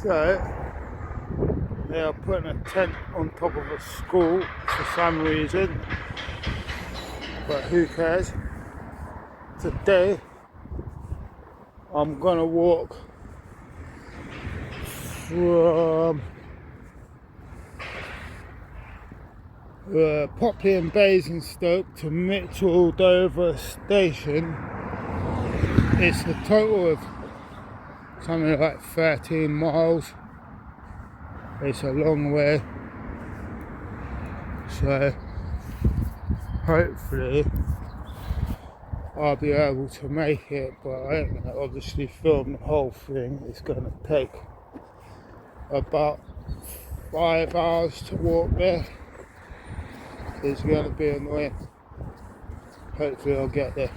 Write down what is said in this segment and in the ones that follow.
So they are putting a tent on top of a school for some reason, but who cares. Today I'm gonna walk from Popley and Basingstoke to Micheldever Station. It's a total of something like 13 miles. It's a long way, so hopefully I'll be able to make it, but I ain't going to obviously film the whole thing. It's going to take about 5 hours to walk there. It's going to be annoying. Hopefully I'll get there,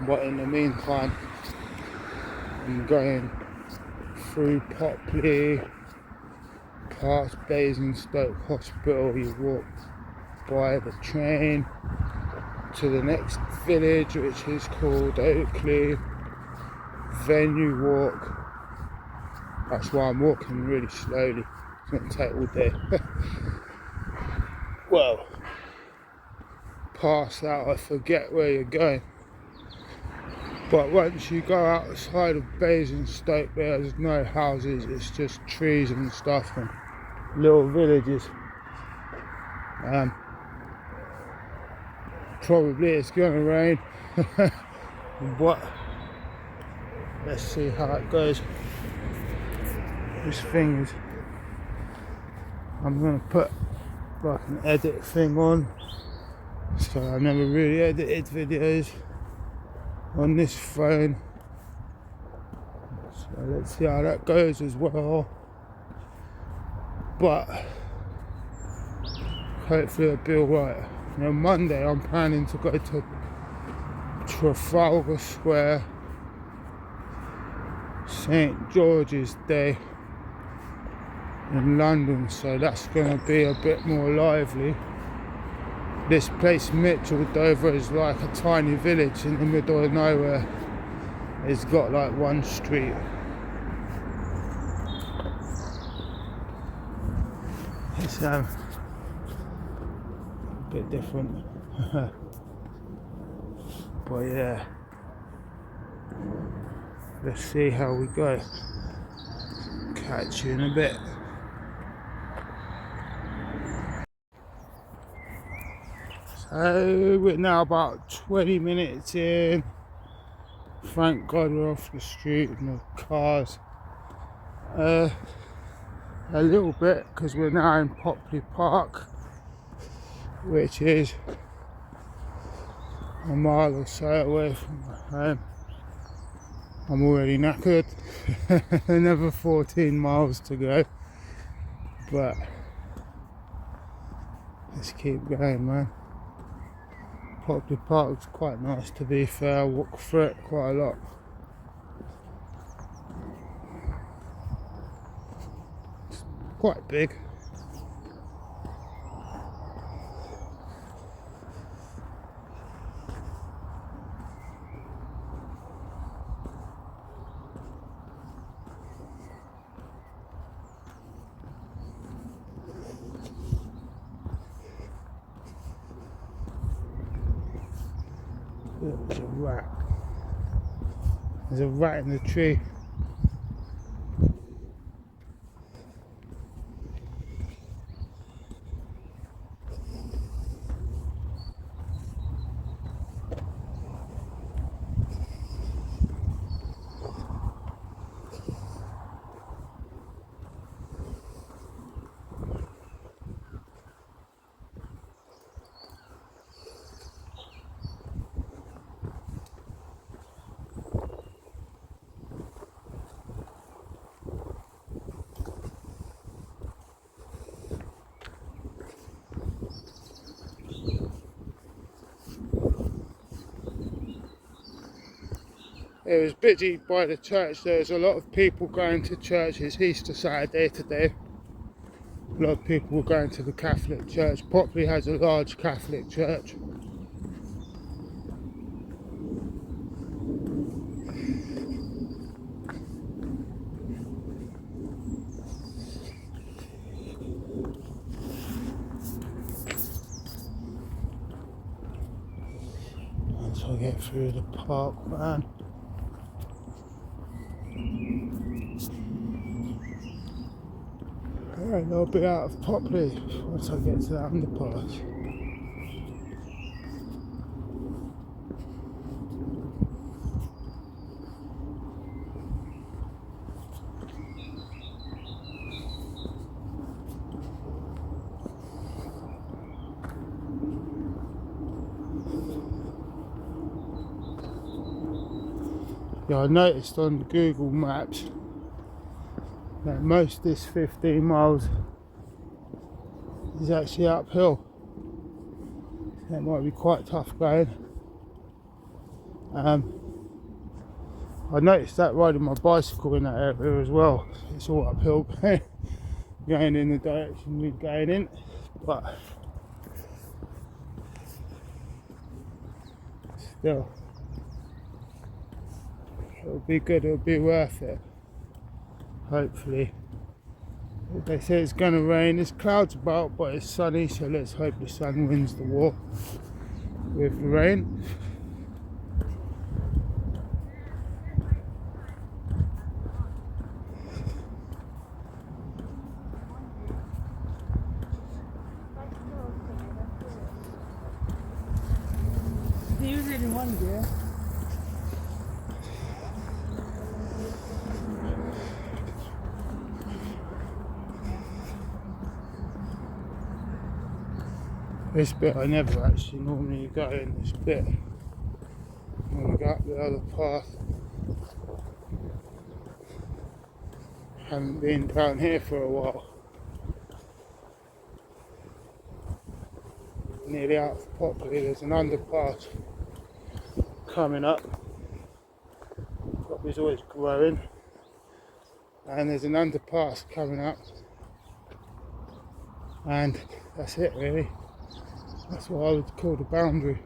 but in the meantime I'm going through Popley, past Basingstoke Hospital. You walk by the train to the next village, which is called Oakley. Then you walk. That's why I'm walking really slowly. It's going to take all day. Well, past that I forget where you're going. But once you go outside of Basingstoke, there's no houses, it's just trees and stuff and little villages. Probably it's going to rain, but let's see how it goes. This thing is, I'm going to put like an edit thing on, so I never really edited videos on this phone, so let's see how that goes as well. But hopefully it'll be alright. On Monday I'm planning to go to Trafalgar Square, St George's Day in London, so that's going to be a bit more lively. This place Micheldever is like a tiny village in the middle of nowhere. It's got like one street. It's a bit different. But yeah, let's see how we go. Catch you in a bit. So we're now about 20 minutes in. Thank God we're off the street and the cars. A little bit, because we're now in Popley Park, which is a mile or so away from my home. I'm already knackered. Another 14 miles to go, but let's keep going, man. Popley Park's quite nice, to be fair. I walk through it quite a lot. It's quite big. There's a rat. There's a rat in the tree. It was busy by the church. There's a lot of people going to church. It's Easter Saturday today. A lot of people were going to the Catholic church. Popley has a large Catholic church. get through the park, man. And I'll be out of Popley once I get to the underpass. Yeah, I noticed on the Google Maps that most of this 15 miles is actually uphill. That might be quite tough going. I noticed that riding my bicycle in that area as well. It's all uphill going in the direction we're going in, but still, it'll be good, it'll be worth it, hopefully. They say it's going to rain, there's clouds about, but it's sunny, so let's hope the sun wins the war with the rain. Use it in one gear. This bit I never actually normally go in, this bit. I'm going to go up the other path. Haven't been down here for a while. Nearly out of Popley, there's an underpass coming up. Popley's always growing. And there's an underpass coming up. And that's it really. That's what I would call the boundary.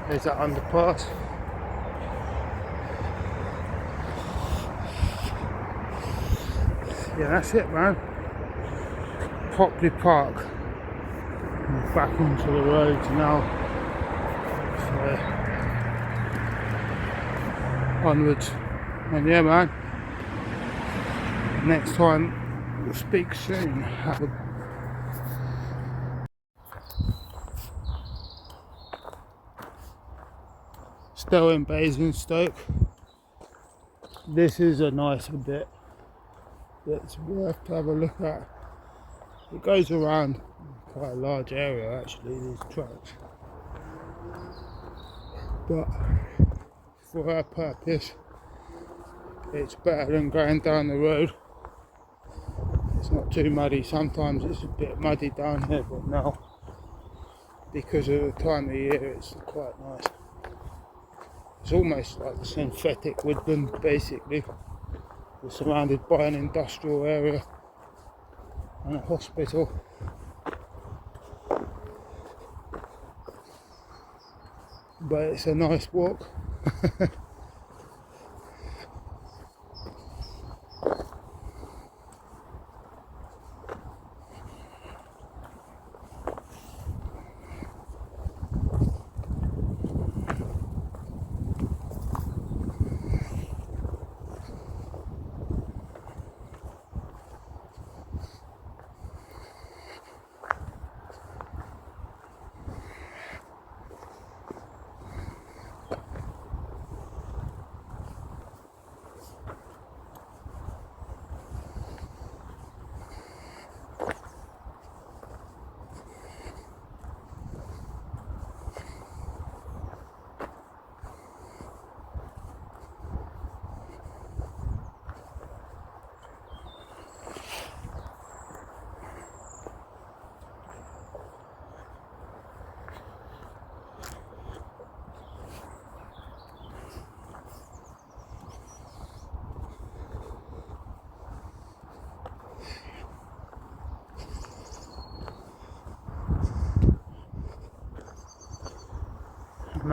There's that underpass. Yeah, that's it, man. Popley Park. And back onto the roads now. So, onwards. And yeah, man. Next time, we'll speak soon. Have a still in Basingstoke. This is a nicer bit that's worth to have a look at. It goes around quite a large area actually, these tracks, but for our purpose it's better than going down the road. It's not too muddy. Sometimes it's a bit muddy down here, but now because of the time of year it's quite nice. It's almost like a synthetic woodland basically. We're surrounded by an industrial area and a hospital. But it's a nice walk.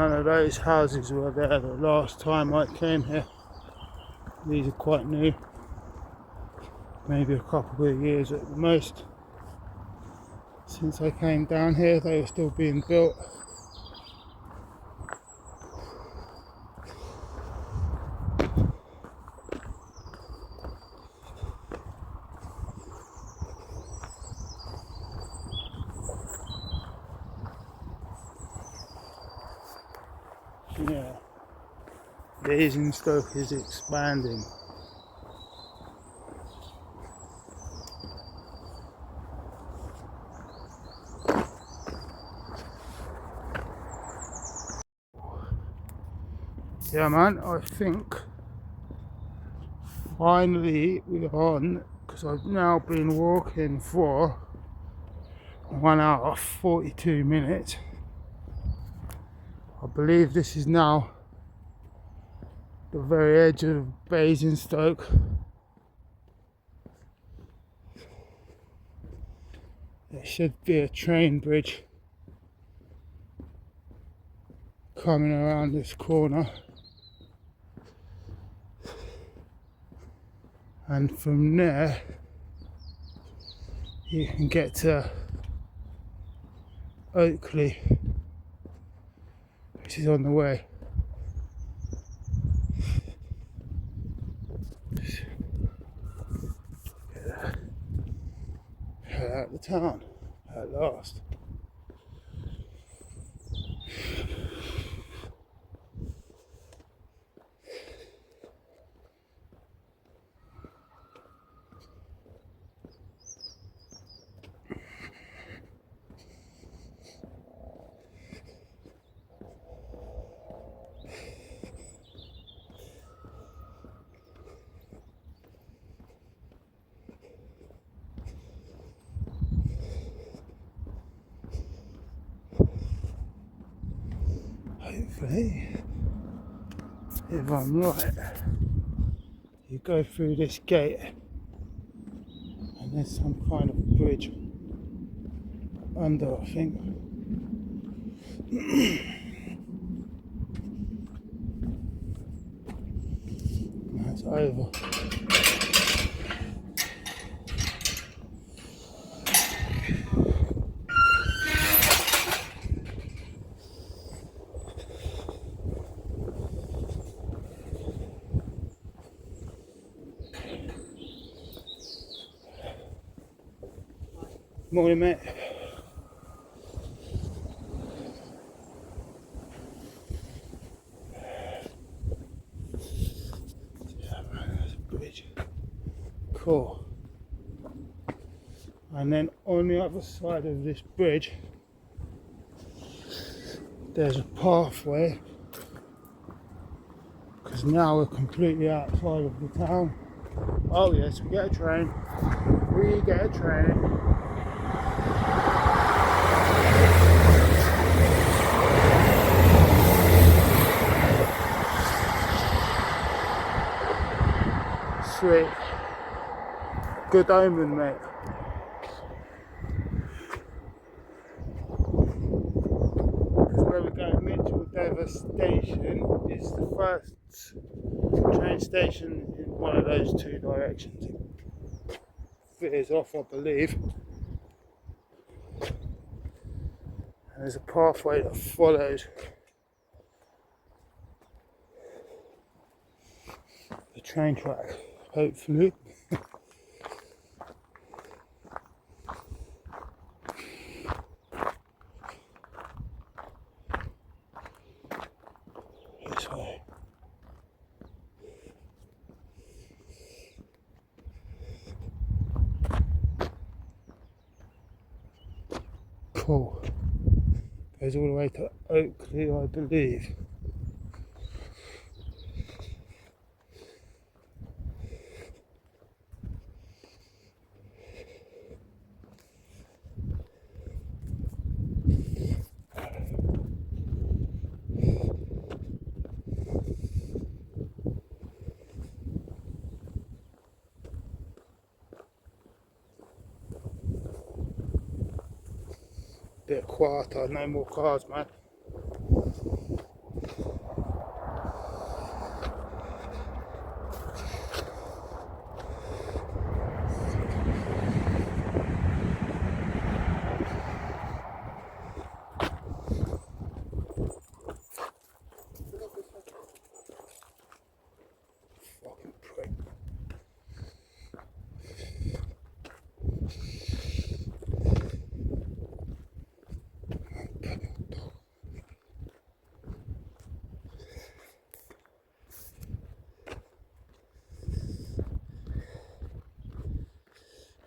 none of those houses were there the last time I came here. These are quite new, maybe a couple of years at the most. Since I came down here, they were still being built. Yeah, Basingstoke is expanding. Yeah man, I think finally we're on, because I've now been walking for 1 hour 42 minutes. I believe this is now the very edge of Basingstoke. There should be a train bridge coming around this corner, and from there you can get to Oakley, which is on the way. Get out of the town at last. Hopefully, if I'm right, you go through this gate and there's some kind of bridge under, I think. That's over. Morning, mate. Yeah, man, there's a bridge. Cool. And then on the other side of this bridge, there's a pathway, because now we're completely outside of the town. Oh yes, we get a train. We get a train. Sweet. Good omen, mate. Because where we're going, Micheldever Station is the first train station in one of those two directions. It is off, I believe. And there's a pathway that follows the train track, hopefully. This way. Cool. Goes all the way to Oakley, I believe. Bit quieter, no more cars, man.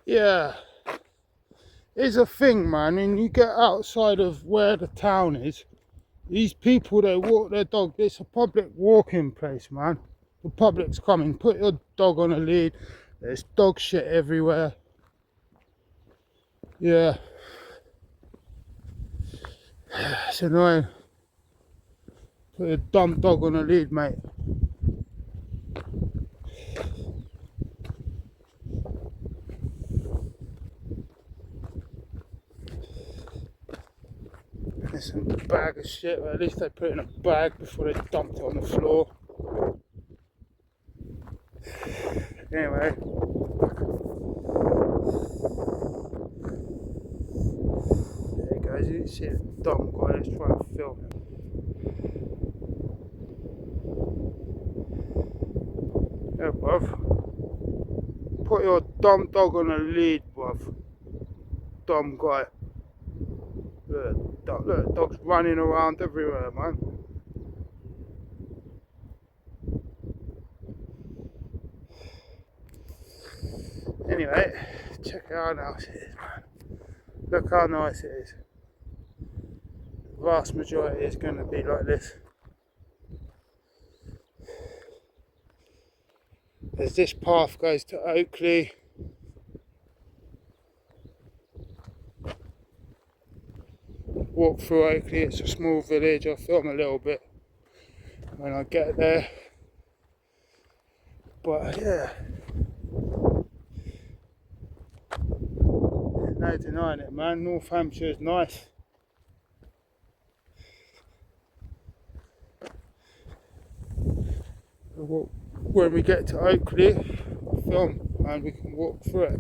Yeah, it's a thing, man. When you get outside of where the town is, these people, they walk their dog. It's a public walking place, man. The public's coming. Put your dog on a lead. There's dog shit everywhere. Yeah, it's annoying. Put a dumb dog on a lead, mate. It's a bag of shit, but at least they put it in a bag before they dumped it on the floor. Anyway, there you guys, you can see the dumb guy that's trying to film him. Yeah, bruv. Put your dumb dog on a lead, bruv. Dumb guy. Look, the dog's running around everywhere, man. Anyway, check out how nice it is, man. Look how nice it is. The vast majority is going to be like this. As this path goes to Oakley. Walk through Oakley, it's a small village. I'll film a little bit when I get there. But yeah, there's no denying it, man. North Hampshire is nice. When we get to Oakley, I'll film and we can walk through it.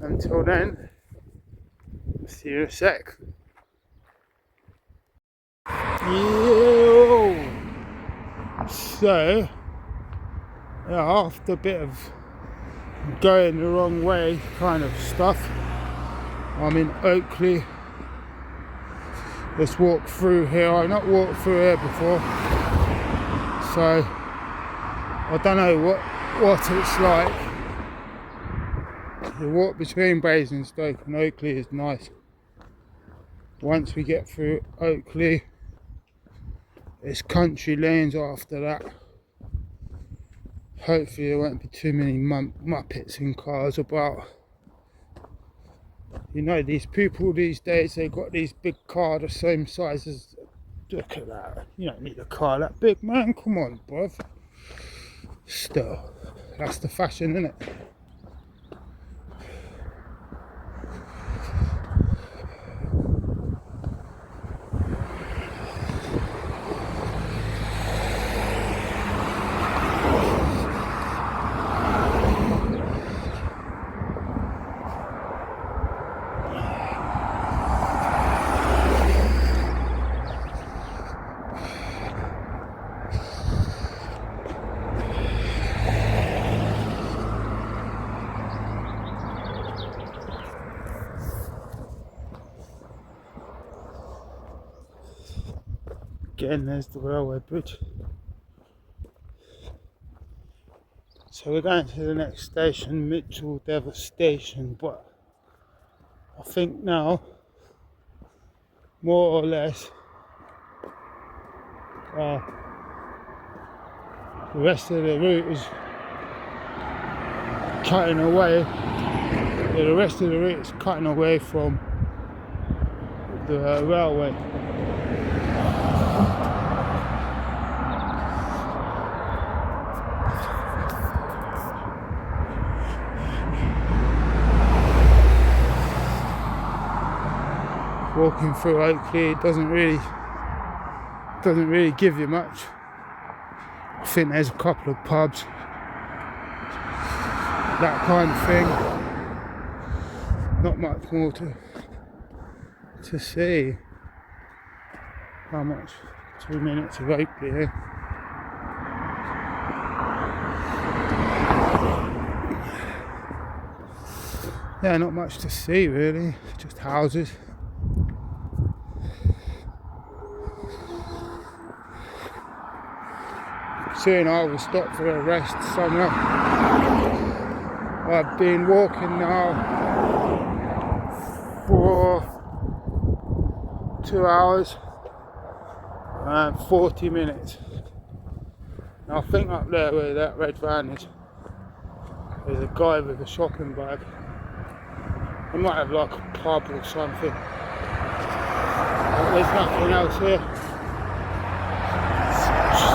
Until then, see you in a sec. Yo! So, yeah, after a bit of going the wrong way kind of stuff, I'm in Oakley. Let's walk through here. I've not walked through here before, so I don't know what it's like. The walk between Basingstoke and Oakley is nice. Once we get through Oakley, it's country lanes after that. Hopefully there won't be too many muppets in cars about. You know, these people these days, they've got these big cars the same size as... Look at that. You don't need a car that big, man. Come on, bruv. Still, that's the fashion, isn't it? Again, there's the railway bridge. So we're going to the next station, Micheldever Station, but I think now, more or less, the rest of the route is cutting away. The rest of the route is cutting away from the railway. Walking through Oakley doesn't really give you much. I think there's a couple of pubs, that kind of thing. Not much more to see. How much? 2 minutes of Oakley here. Yeah, not much to see really, just houses. Soon I will stop for a rest somewhere. I've been walking now for 2 hours and 40 minutes. And I think up there where that red van is, there's a guy with a shopping bag. He might have like a pub or something. But there's nothing else here.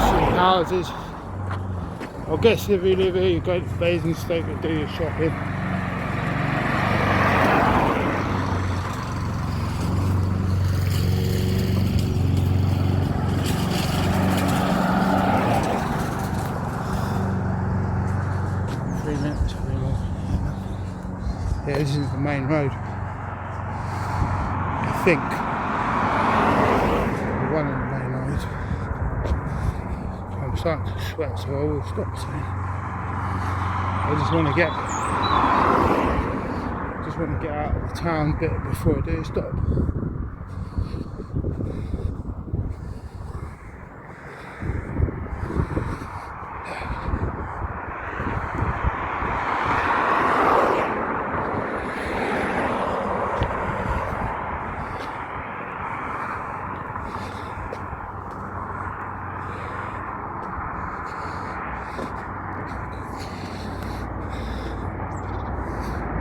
Some houses. I guess if you live here, you go to Basingstoke and do your shopping. Yeah, this is the main road. I think. One of the main roads. I'm starting to sweat, so I will stop soon. I just want to get out of the town bit before I do stop.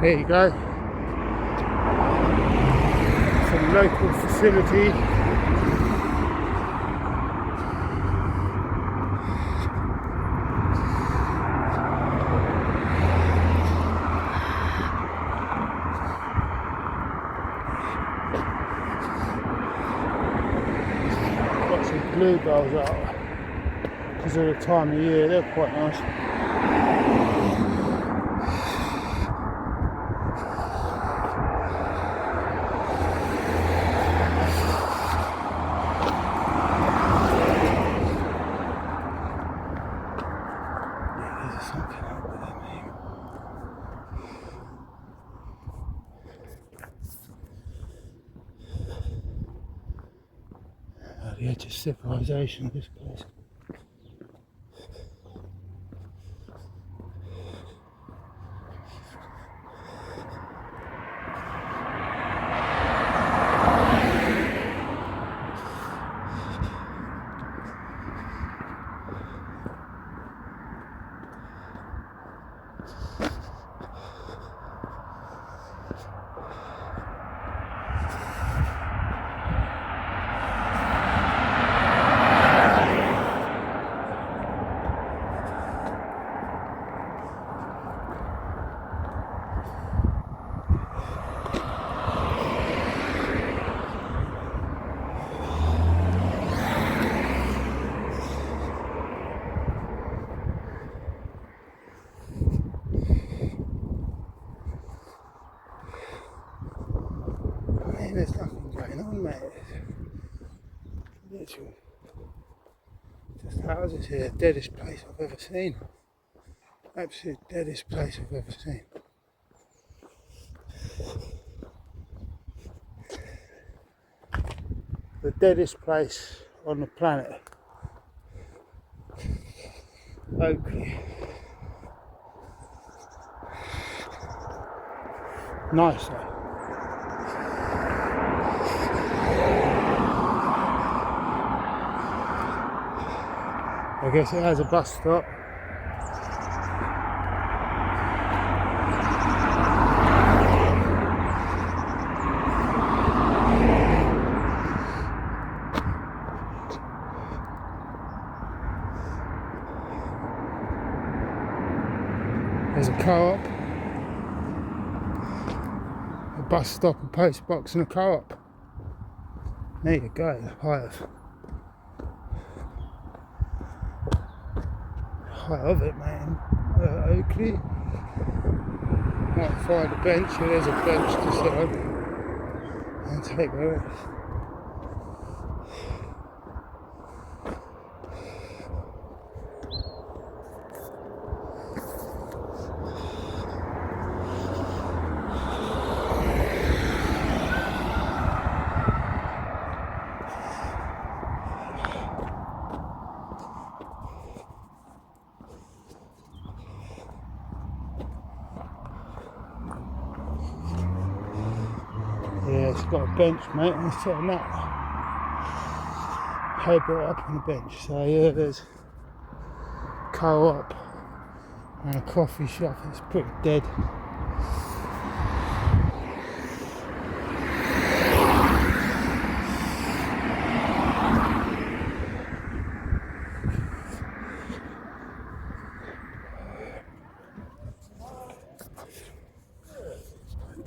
There you go, some local facility. Got some bluebells out because of the time of year, they're quite nice. The edge of civilization, this place. There's nothing going on, mate. Literally, just houses here. Deadest place I've ever seen. Absolute deadest place I've ever seen. The deadest place on the planet. Oakley. Nice though. I guess it has a bus stop. There's a co-op, a bus stop, a post box and a co-op. There you go, height of it, man. Oakley. Might find a bench, and there's a bench to sit on and take a rest. got a bench, mate. I'm sitting that hay built up on the bench. So yeah, there's co-op and a coffee shop. It's pretty dead.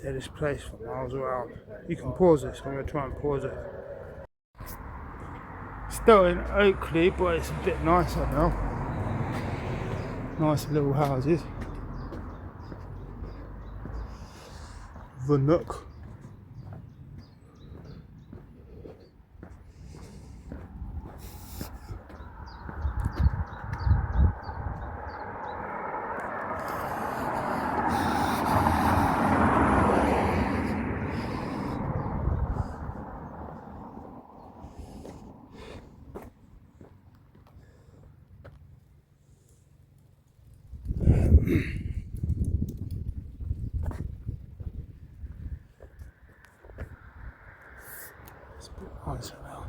Deadest place for miles around. You can pause this. I'm going to try and pause it. Still in Oakley, but it's a bit nicer now. Nice little houses. The Nook. It's a bit nicer now.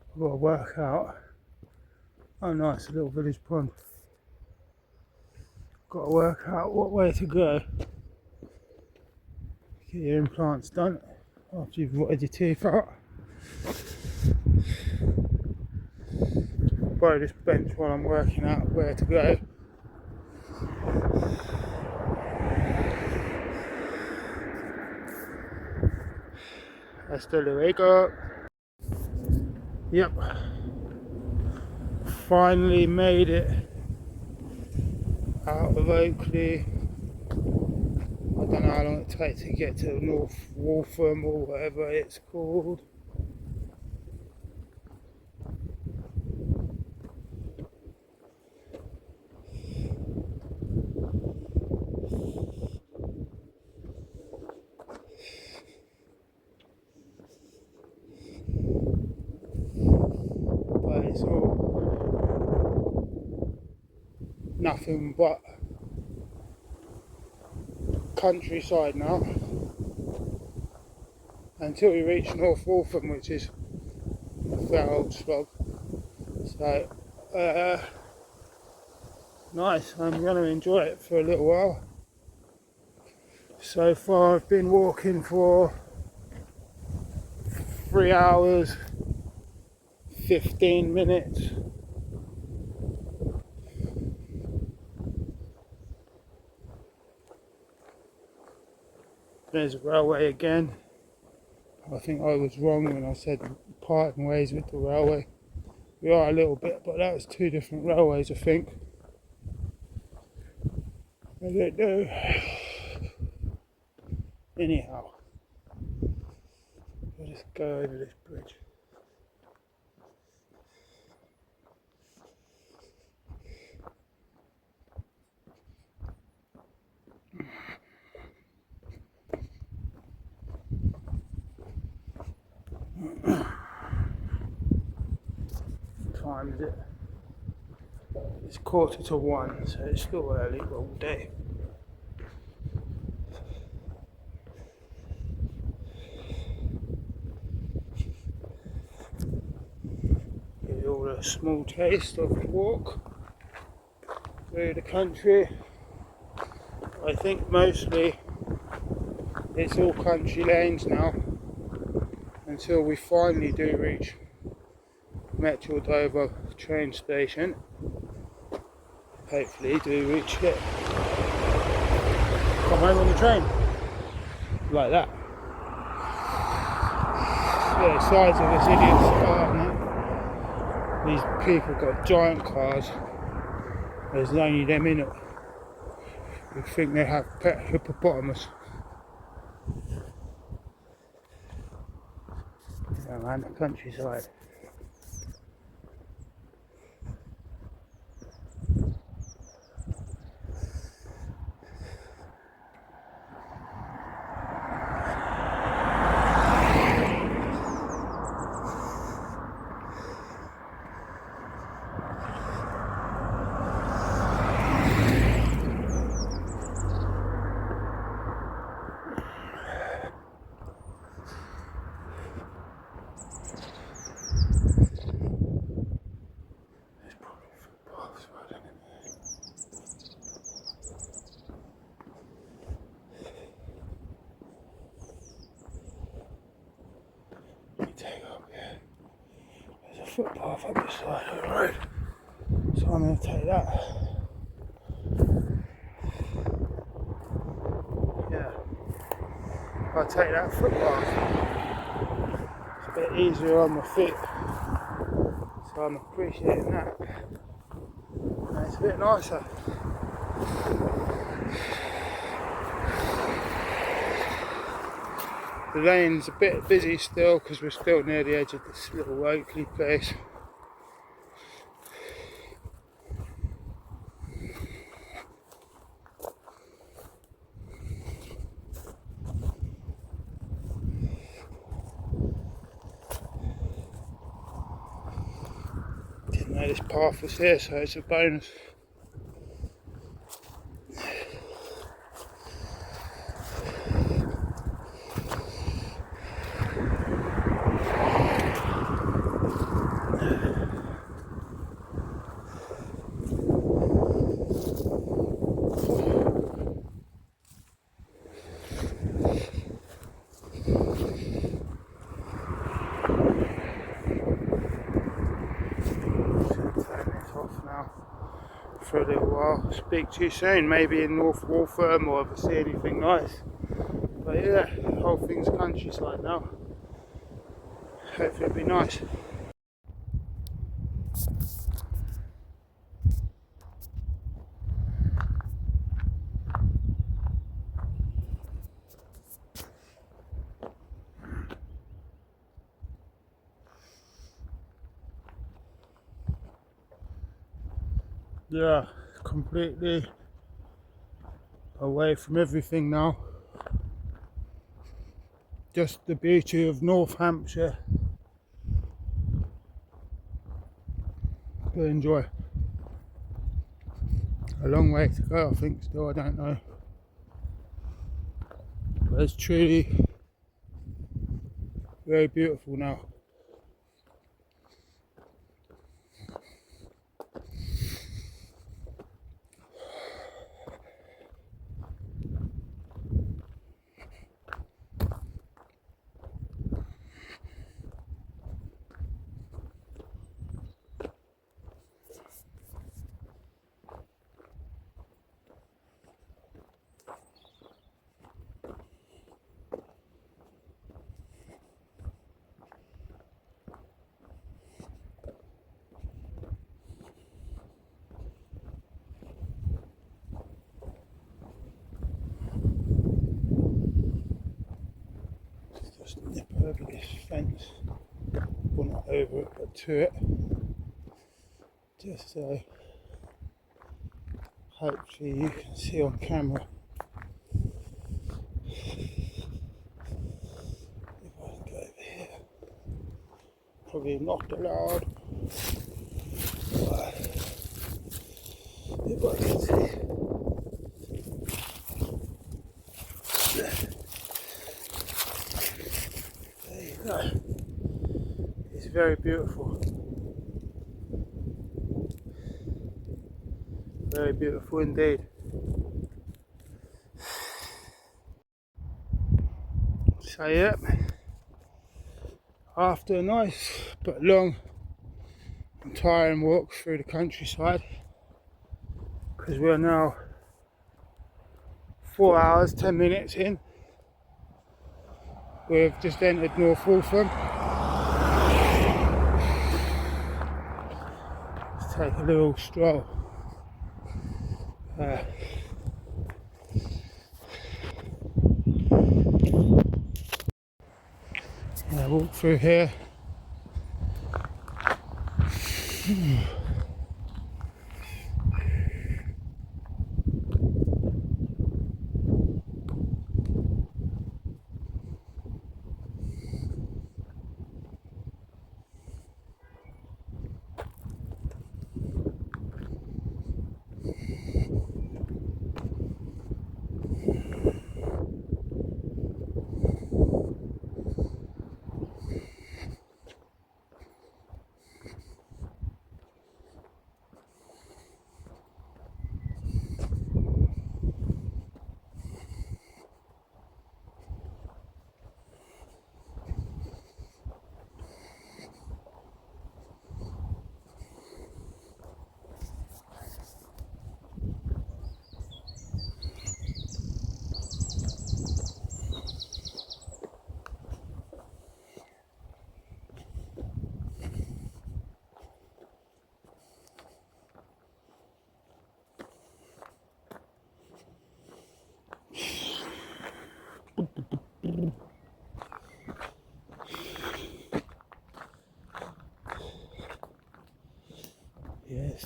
I've got to work out. Oh, nice, a little village pond. Got to work out what way to go. Get your implants done after you've rotted your teeth out. Borrow this bench while I'm working out where to go. Hasta luego. Yep. Finally made it out of Oakley. I don't know how long it takes to get to North Waltham or whatever it's called. But it's all nothing but countryside now until we reach North Waltham, which is a fair old slog. So nice, I'm going to enjoy it for a little while. So far I've been walking for 3 hours 15 minutes. There's a railway again. I think I was wrong when I said parting ways with the railway. We are a little bit, but that was 2 different railways, I think. I don't know. Anyhow, we'll just go over this bridge. What time is it? It's 1:45, so it's still early all day. Give you all a small taste of the walk through the country. I think mostly it's all country lanes now until we finally do reach Micheldever train station. Hopefully do reach it. Come home on the train. Like that. Yeah, the size of this idiot's car, isn't it? These people got giant cars. There's only them in it. You think they have pet hippopotamus. Yeah man, the countryside. footpath up the side of the road, so I'm going to take that. Yeah, I'll take that footpath. It's a bit easier on my feet, so I'm appreciating that. And it's a bit nicer. The lane's a bit busy still because we're still near the edge of this little Oakley place. Didn't know this path was here, so it's a bonus. For a little while. Speak to you soon, maybe in North Waltham, or if I see anything nice. But yeah, the whole thing's countryside now. Hopefully it'll be nice. Yeah, completely away from everything now. Just the beauty of North Hampshire to enjoy. A long way to go, I think, still, I don't know. But it's truly very beautiful now. Just nip over this fence, well, not over it, but to it, just so hopefully you can see on camera. If I can go over here, probably not allowed, but if I can see. No, it's very beautiful. Very beautiful indeed. So yeah, after a nice but long and tiring walk through the countryside, because we're now 4 hours 10 minutes in, we've just entered North Waltham. Let's take a little stroll. Walk through here.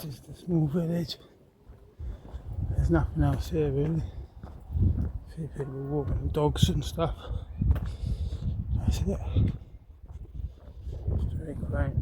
This is the small village. There's nothing else here really. A few people walking dogs and stuff. That's it. It's very quaint.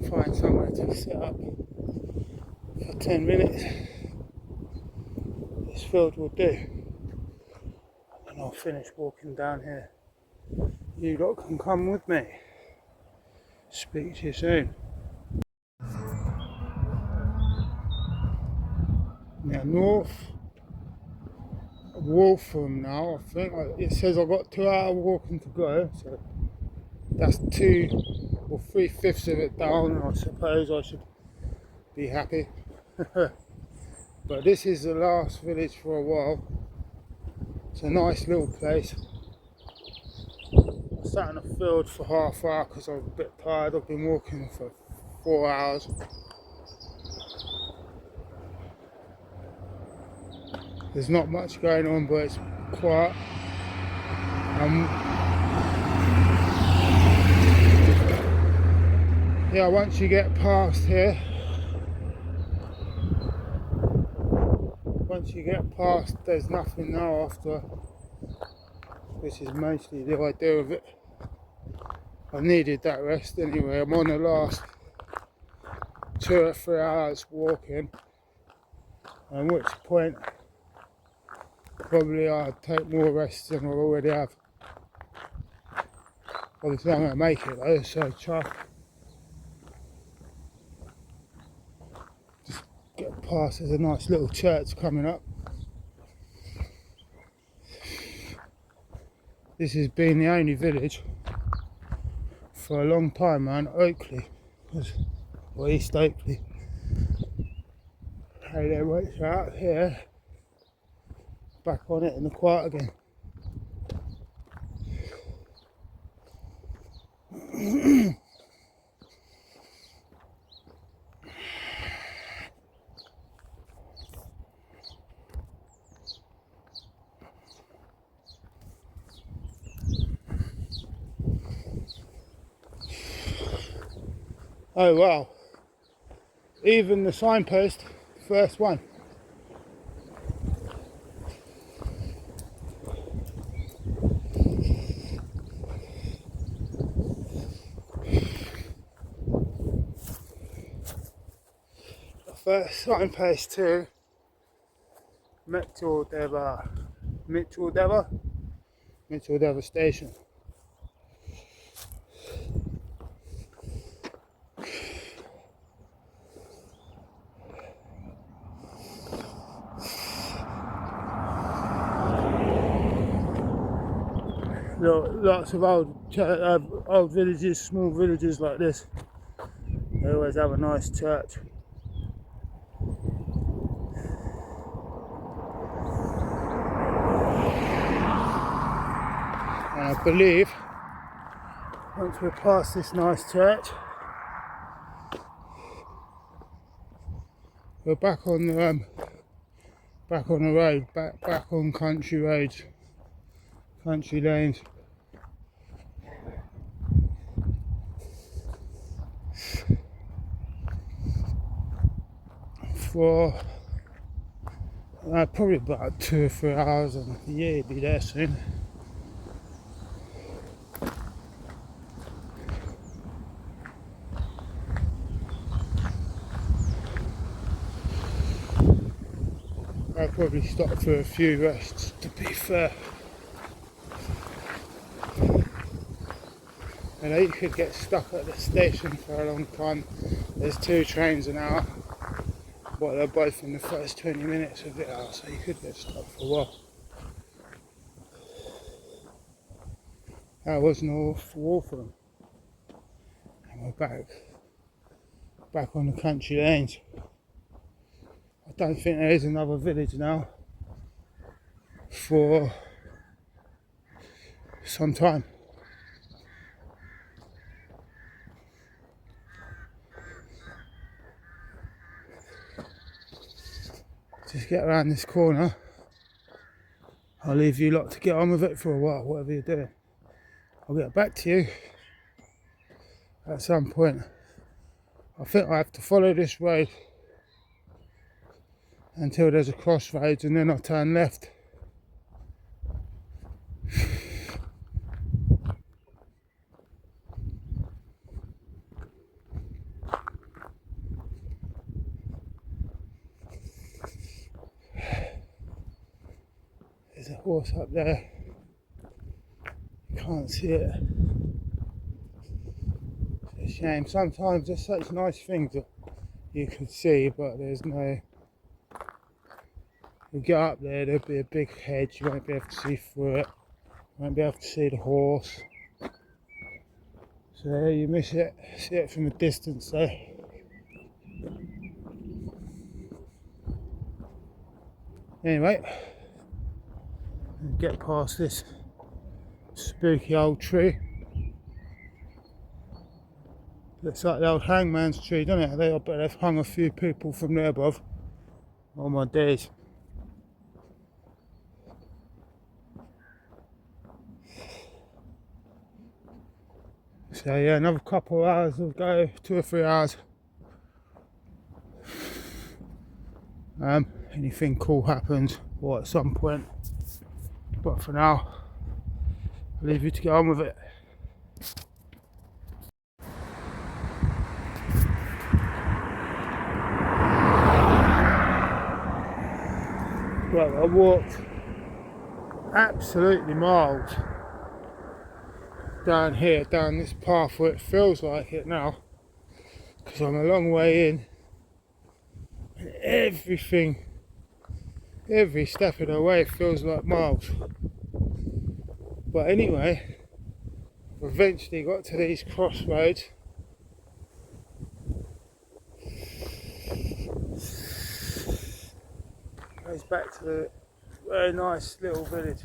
Find somewhere to sit up for 10 minutes. This field will do. And I'll finish walking down here. You lot can come with me. Speak to you soon. Now north Waltham now, I think. It says I've got 2 hours walking to go, so that's 2 or 3/5 of it down. I suppose I should be happy. But this is the last village for a while. It's a nice little place. I sat in a field for half an hour because I was a bit tired. I've been walking for 4 hours. There's not much going on, but it's quiet. Yeah, once you get past here, there's nothing now after, which is mostly the idea of it. I needed that rest anyway. I'm on the last 2 or 3 hours walking, at which point probably I'd take more rest than I already have. Obviously I'm going to make it though, so chuff. Just get past, there's a nice little church coming up. This has been the only village for a long time around Oakley, or East Oakley. Hey there, wait, out here, back on it in the quiet again. Oh wow, even the signpost, first one. The first signpost to Micheldever Station. Lots of old villages, small villages like this, they always have a nice church. And I believe once we're past this nice church, we're back on the road, back on country roads, country lanes. For probably about 2 or 3 hours, and yeah, you'll be there soon. I'll probably stop for a few rests, to be fair. You know, you could get stuck at the station for a long time. There's 2 trains an hour, but they're both in the first 20 minutes of the hour, so you could get stuck for a while. That was North Waltham, and we're back on the country lanes. I don't think there is another village now for some time. Just get around this corner. I'll leave you lot to get on with it for a while, whatever you're doing. I'll get back to you at some point. I think I have to follow this road until there's a crossroads, and then I'll turn left. There's a horse up there. You can't see it. It's a shame. Sometimes there's such nice things that you could see, but there's no. You get up there, there'll be a big hedge. You won't be able to see through it. You won't be able to see the horse. So you miss it. See it from a distance though. Anyway, get past this spooky old tree. Looks like the old hangman's tree, doesn't it? I bet they've hung a few people from there above. Oh my days. So yeah, another couple of hours will go, 2 or 3 hours. Anything cool happens, or at some point. But for now, I'll leave you to get on with it. Well, I walked absolutely miles down here, down this path where it feels like it now, because I'm a long way in, and every step of the way feels like miles. But anyway, I've eventually got to these crossroads. Goes back to the very nice little village.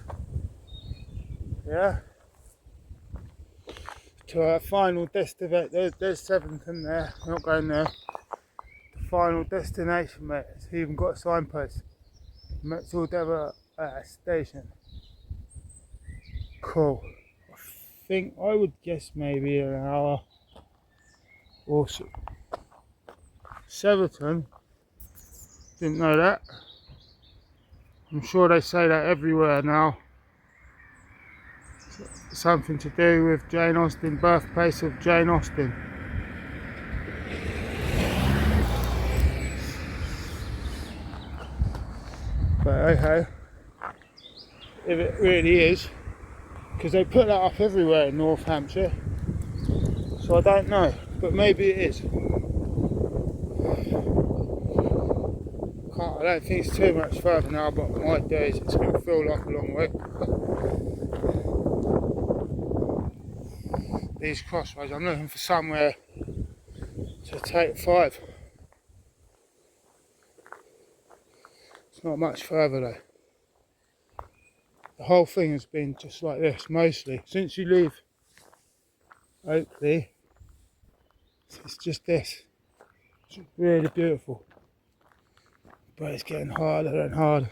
Yeah. To our final destination. There's Seventon there. I'm not going there. The final destination, mate. It's even got a signpost. Micheldever Station. Cool. I think I would guess maybe an hour or so. Seventon. Didn't know that. I'm sure they say that everywhere now. Something to do with Jane Austen, birthplace of Jane Austen. But okay, if it really is, because they put that up everywhere in North Hampshire, so I don't know, but maybe it is. I don't think it's too much further now, but my days it's going to feel like a long way. These crossroads, I'm looking for somewhere to take 5. It's not much further though. The whole thing has been just like this, mostly. Since you leave Oakley, it's just this. It's really beautiful. But it's getting harder and harder.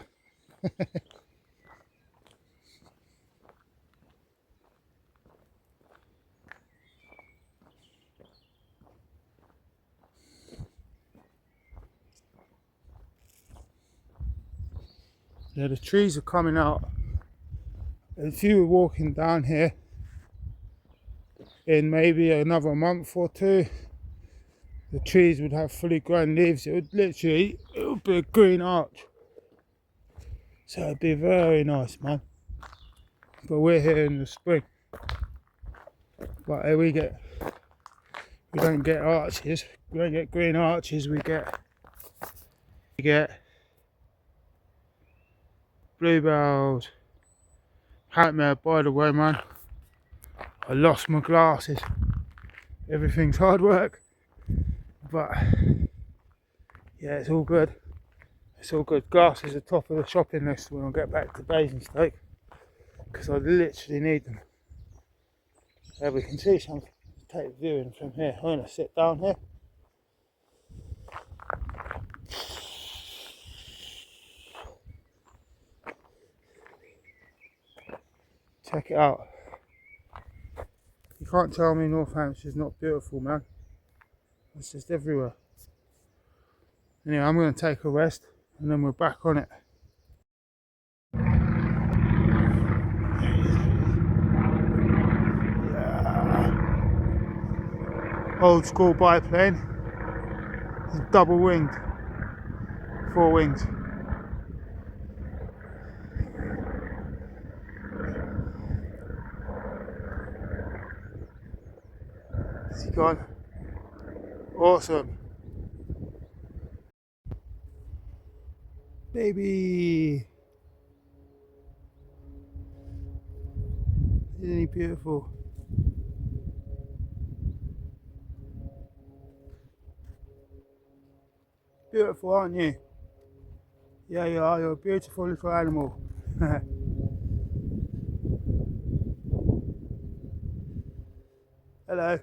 Yeah, the trees are coming out. If you were walking down here in maybe another month or 2, the trees would have fully grown leaves. It would be a green arch. So it'd be very nice, man. But we're here in the spring. But here we don't get arches. We don't get green arches. We get bluebells. Nightmare, by the way, man. I lost my glasses. Everything's hard work, but yeah, it's all good. It's all good. Glasses are top of the shopping list when I get back to Basingstoke, because I literally need them. There we can see something. Take the viewing from here. I'm going to sit down here. Check it out. You can't tell me North Hampshire's not beautiful, man. It's just everywhere. Anyway, I'm going to take a rest and then we're back on it. Yeah. Old school biplane. It's double winged. 4 wings. Is he gone? Awesome. Baby! Isn't he beautiful? Beautiful, aren't you? Yeah, you are. You're a beautiful little animal. Hello.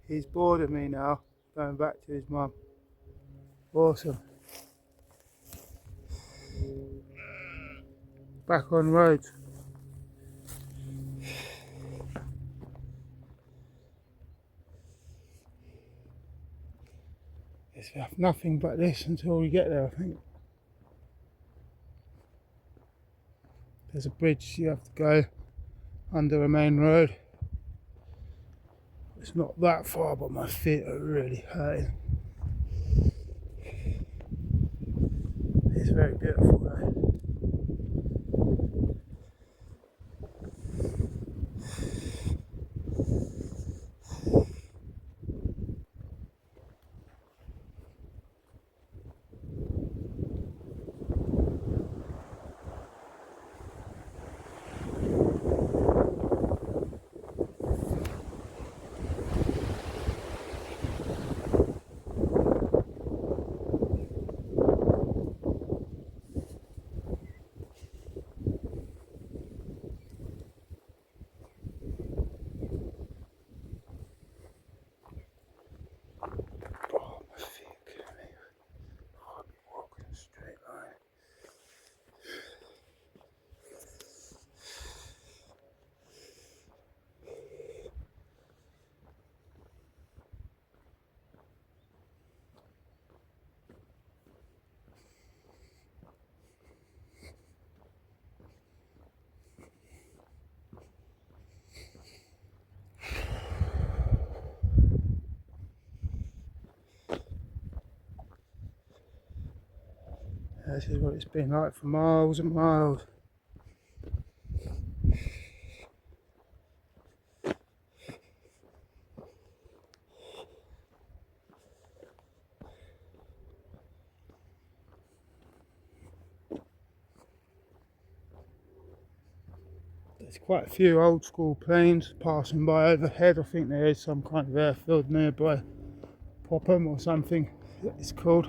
He's bored of me now, going back to his mum. Awesome. Back on roads. It's nothing but this until we get there, I think. There's a bridge you have to go under a main road. It's not that far, but my feet are really hurting. It's very beautiful though. This is what it's been like for miles and miles. There's quite a few old school planes passing by overhead. I think there is some kind of airfield nearby. Popley or something it's called.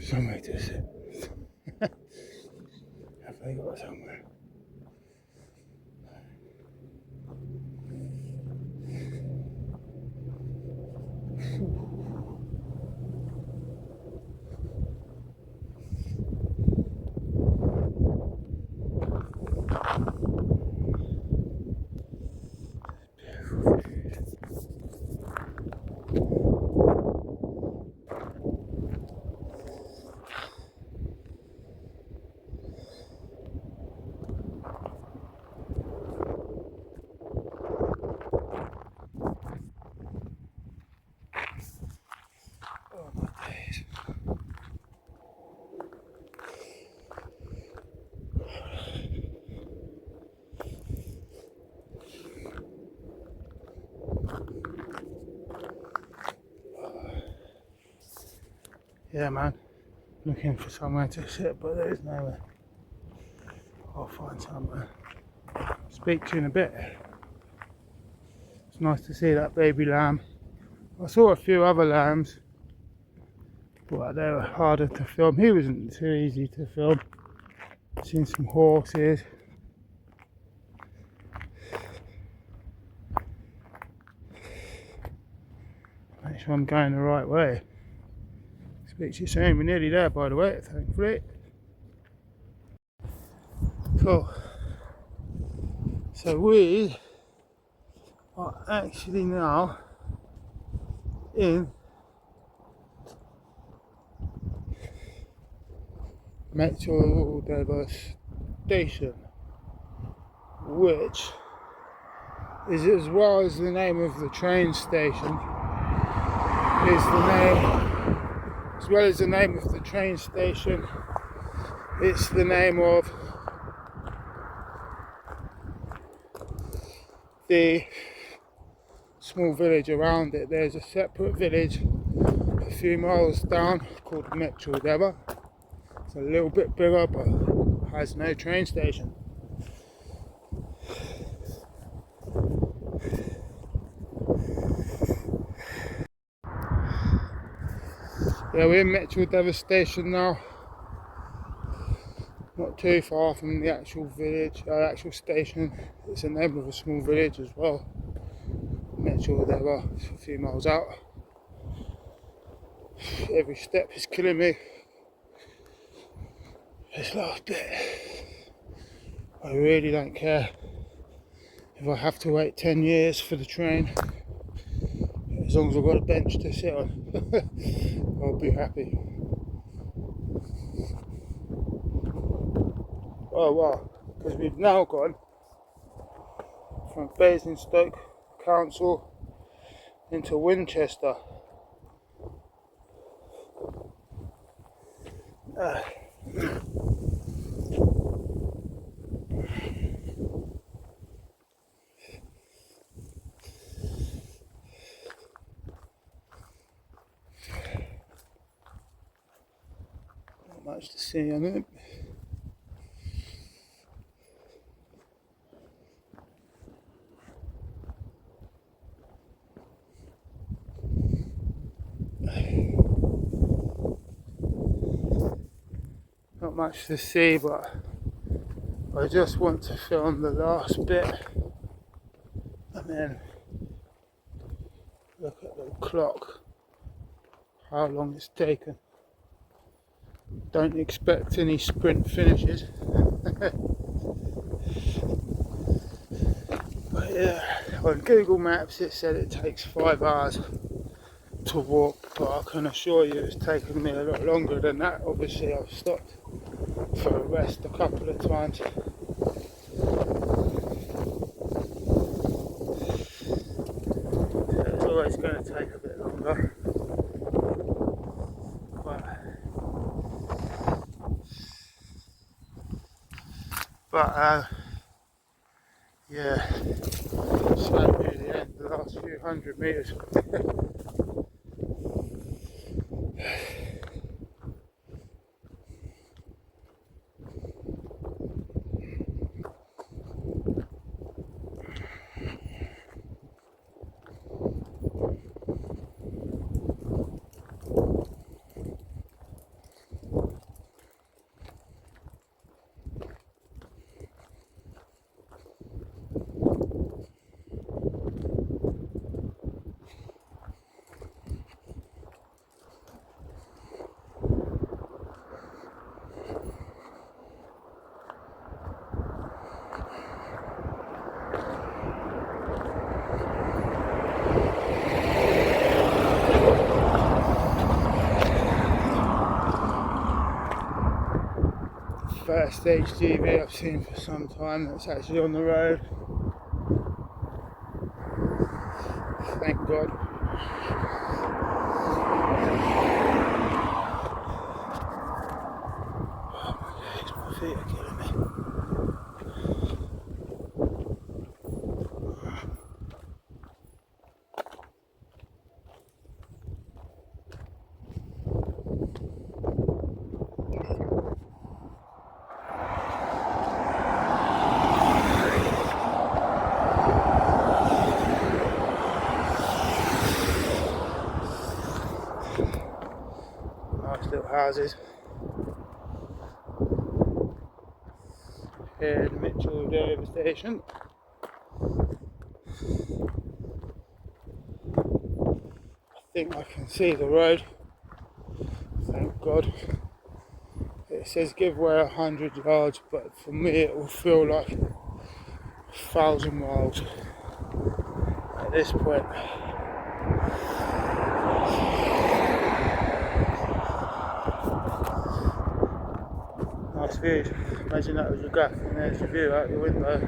somewhere to sit. Have they got somewhere? Oh my days. Yeah, man. Looking for somewhere to sit, but there is nowhere. I'll find somewhere. Speak to you in a bit. It's nice to see that baby lamb. I saw a few other lambs, but they were harder to film. He wasn't too easy to film. Seen some horses. Make sure I'm going the right way. Speak to you soon. We're nearly there, by the way, thankfully. Cool. So we are actually now in Micheldever Station, which is, as well as the name of the train station, is the name, as well as the name of the train station, it's the name of the small village around it. There's a separate village a few miles down called Micheldever. It's a little bit bigger but has no train station. Yeah, we're in Micheldever Station now. Not too far from the actual village, actual station. It's the name of a small village as well. Micheldever, it's a few miles out. Every step is killing me. This last bit, I really don't care if I have to wait 10 years for the train. As long as I've got a bench to sit on, I'll be happy. Oh wow, because we've now gone from Basingstoke Council into Winchester. Not much to see on it. Not much to see, but I just want to film the last bit and then look at the clock, how long it's taken. Don't expect any sprint finishes. But yeah, on Google Maps it said it takes 5 hours to walk, but I can assure you it's taken me a lot longer than that. Obviously I've stopped for a rest a couple of times. So it's always going to take a bit longer. But yeah, so near the end, the last few hundred metres. first HGV I've seen for some time that's actually on the road. Thank God. My feet are killing me. Nice little houses. Here at the Micheldever Station. I think I can see the road. Thank God. It says give way 100 yards, but for me it will feel like 1,000 miles at this point. Nice views. Imagine that was your gaff and there's your view out your window.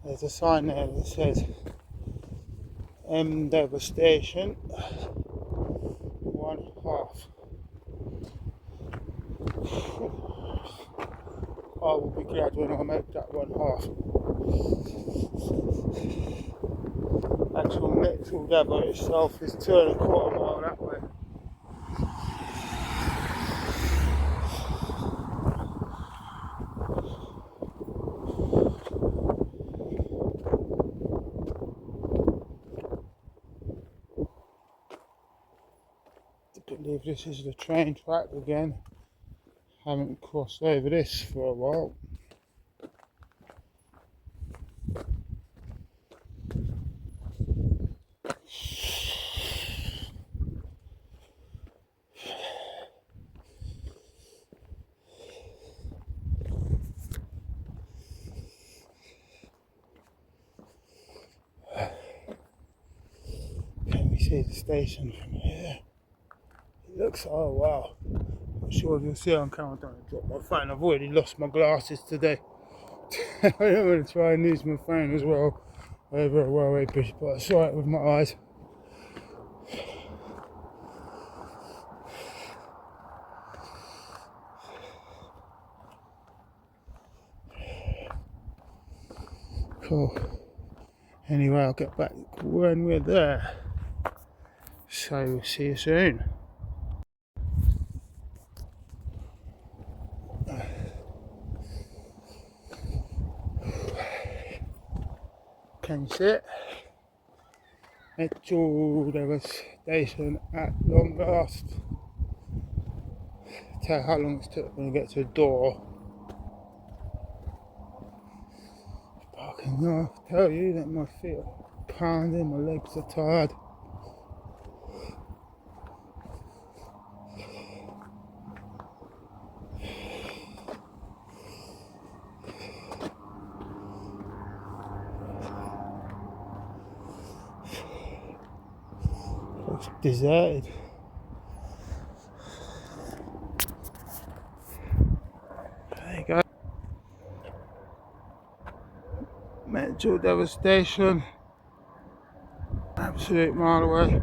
There's a sign there that says Micheldever Station 1/2. I will be glad when I make that 1/2. Actual Micheldever itself is 2¼ mile that way. I believe this is the train track again. Haven't crossed over this for a while. Can we see the station from here? It looks, oh wow. Not sure if you'll see on camera. Don't drop my phone. I've already lost my glasses today. I don't want to try and use my phone as well over a railway bridge, but I saw it with my eyes. Cool. Anyway, I'll get back when we're there. So we'll see you soon. Can you see it? Micheldever Station at long last. Tell you how long it took when I get to the door. But I can tell you that my feet are pounding, my legs are tired. Looks deserted. There you go. Micheldever Station. Absolute mile away.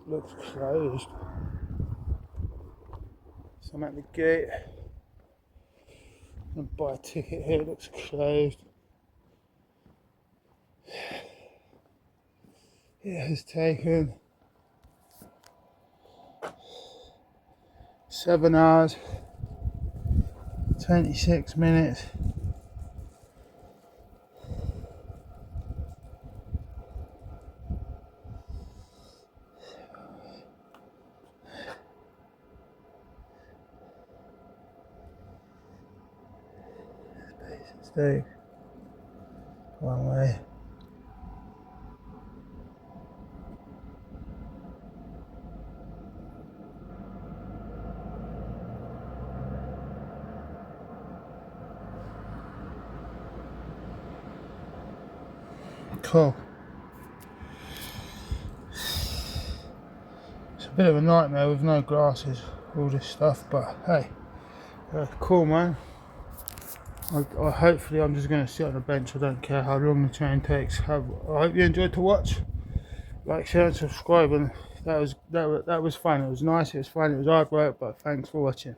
Looks closed. So I'm at the gate and buy a ticket here. It looks closed. It has taken 7 hours, 26 minutes. Basingstoke, one way. Cool. It's a bit of a nightmare with no glasses, all this stuff, but hey, cool, man. Hopefully I'm just going to sit on a bench. I don't care how long the train takes. I hope you enjoyed to watch. Like, share and subscribe, and that was fun. It was nice, it was fun, it was hard work, but thanks for watching.